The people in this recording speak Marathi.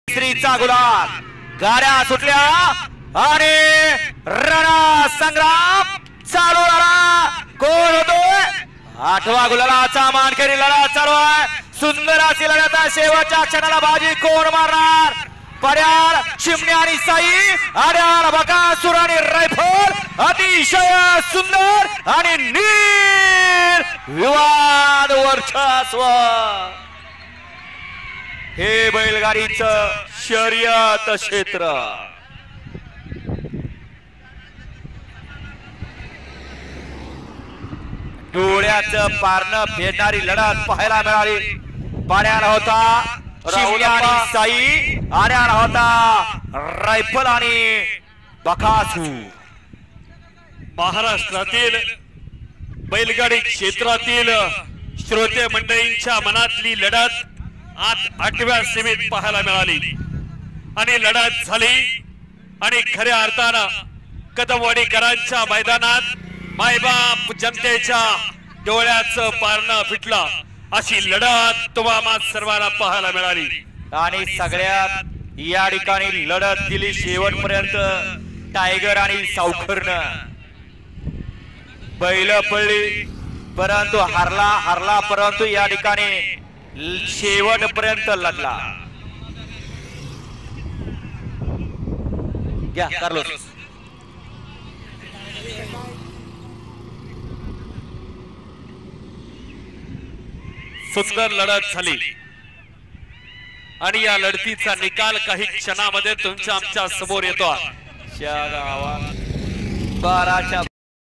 श्रीचा गुलाल गाड्या सुटल्या आणि रणा संग्राम चालू झाला। कोण होतोय? 8वा गुलालाचा मानकरी लढा चालू आहे। सुंदर अशी लढत आहे। शेवटच्या क्षणाला बाजी कोण मारणार? पड्याळ चिमण्या आणि साई आड्याळ बकासूर आणि रायफल अतिशय सुंदर आणि नीर विवाद वर्चस्व। हे बैलगाडीचं शर्यत क्षेत्र। डोळ्याचं पारणं भेटणारी लढत पाहायला मिळाली। पाड्याला होता चिमण्या आणि साई, आड्याला होता रायफल आणि बकासूर। महाराष्ट्रातील बैलगाडी क्षेत्रातील श्रोते मंडळींच्या मनातली लढत आज 8व्या सीमेत पाहायला मिळाली आणि लढत झाली आणि खऱ्या अर्थानं कदमवाडीकरांच्या मैदानात मायबाप जनतेच्या डोळ्याचं पारणं फिटलं अशी लढत तुम्हाला सर्वांना पाहायला मिळाली। आणि सगळ्यात या ठिकाणी लढत दिली शेवटपर्यंत टायगर आणि सावखरनं। बैल पडली परंतु हरला परंतु या ठिकाणी शेवटपर्यंत लढला। घ्या कार्लोस। सुंदर लढत झाली आणि या लढतीचा निकाल काही क्षणामध्ये तुमच्या आमच्या समोर येतो। 12च्या